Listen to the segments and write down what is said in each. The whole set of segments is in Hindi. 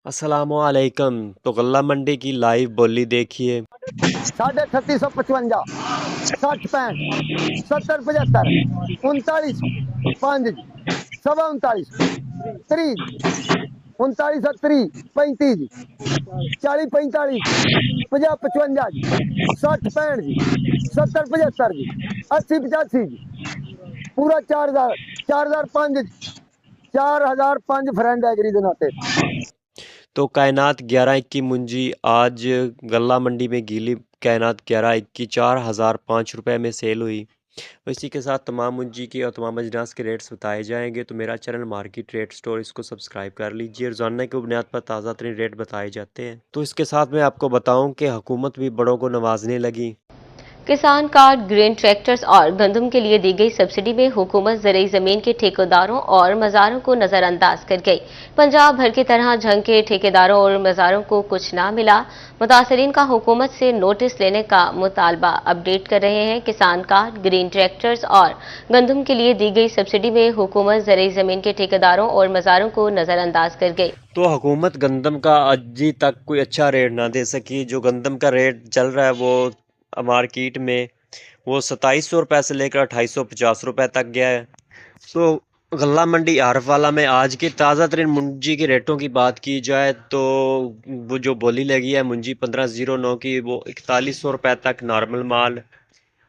अस्सलामुअलैकुम। तो गल्ला मंडी की लाइव बोली देखिए। 3855, 6065, 7075, 39, 5, सवा 39, 30, 39, 30, 35, 40, 45, 50, 55 जी, 60, 65 जी, 70, 75 जी, 80, 85 जी, पूरा 4000, 4005 जी, 4005 फ्रेंड एग्री दे नाते। तो कायनात 11 की मुंजी आज गल्ला मंडी में गीली कायनात 11 4,005 रुपए में सेल हुई। तो इसी के साथ तमाम मुंजी की और तमाम अजनास के रेट्स बताए जाएंगे। तो मेरा चैनल मार्केट रेट स्टोर, इसको सब्सक्राइब कर लीजिए। रोजाना की बुनियाद पर ताज़ा तरीन रेट बताए जाते हैं। तो इसके साथ मैं आपको बताऊं कि हुकूमत भी बड़ों को नवाजने लगी। किसान कार्ड, ग्रेन ट्रैक्टर्स और गंदम के लिए दी गई सब्सिडी में हुकूमत ज़रूरी ज़मीन के ठेकेदारों और मज़ारों को नज़रअंदाज कर गई। पंजाब भर की तरह झंग के ठेकेदारों और मज़ारों को कुछ ना मिला। मुतासरीन का हुकूमत से नोटिस लेने का मुतालबा। अपडेट कर रहे हैं। किसान कार्ड, ग्रीन ट्रैक्टर्स और गंदम के लिए दी गई सब्सिडी में हुकूमत ज़रूरी ज़मीन के ठेकेदारों और मज़ारों को नज़रअंदाज कर गई। तो हुकूमत गंदम का अजी तक कोई अच्छा रेट ना दे सकी। जो गंदम का रेट चल रहा है वो मार्केट में वो 2700 रुपये से लेकर 2850 रुपये तक गया है। तो गल्ला मंडी आरफवाला में आज की ताज़ा तरीन मुंजी के रेटों की बात की जाए तो वो जो बोली लगी है मुंजी 1509 की, वो 4100 रुपये तक नॉर्मल माल।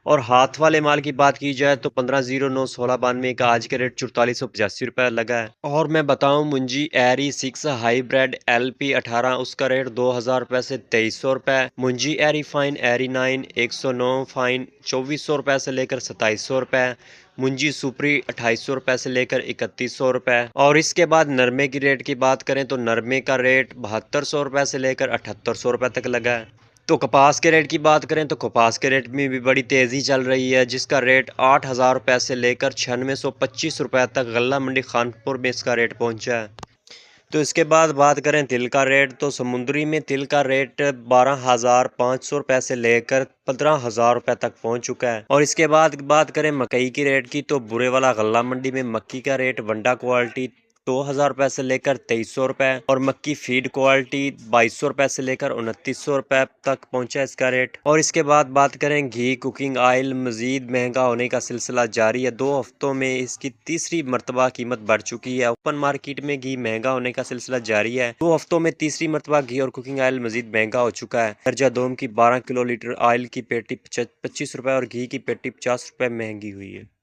और हाथ वाले माल की बात की जाए तो 1509 1692 का आज के रेट 4485 रुपये लगा है। और मैं बताऊं मुंजी एरी 6 हाईब्रिड LP 18, उसका रेट 2000 रुपये से 2300 रुपये। मुंजी एरी फाइन एरी 9 109 फाइन 2400 रुपये से लेकर 2700 रुपये। मुंजी सुपरी 2800 रुपये से लेकर 3100 रुपये। और इसके बाद नरमे की रेट की बात करें तो नरमे का रेट 7200 रुपये से लेकर 7800 रुपये तक लगा है। तो कपास के रेट की बात करें तो कपास के रेट में भी बड़ी तेज़ी चल रही है, जिसका रेट 8000 रुपये से लेकर 9625 रुपये तक गल्ला मंडी खानपुर में इसका रेट पहुंचा है। तो इसके बाद बात करें तिल का रेट, तो समुद्री में तिल का रेट 12,500 रुपये से लेकर 15,000 रुपये तक पहुंच चुका है। और इसके बाद बात करें मकई की रेट की, तो बुरे वाला गल्ला मंडी में मक्की का रेट वंडा क्वालिटी 2000 रुपये से लेकर 2300 रुपये और मक्की फीड क्वालिटी 2200 रुपये से लेकर 2900 रुपये तक पहुंचा इसका रेट। और इसके बाद बात करें घी कुकिंग ऑयल मजीद महंगा होने का सिलसिला जारी है। 2 हफ्तों में इसकी तीसरी मरतबा कीमत बढ़ चुकी है। ओपन मार्केट में घी महंगा होने का सिलसिला जारी है। 2 हफ्तों में तीसरी मरतबा घी और कुकिंग ऑयल मजीद महंगा हो चुका है। दर्जा दोम की 12 किलो लीटर ऑयल की पेटी 25 रुपये और घी की पेटी 50 रुपये महंगी हुई है।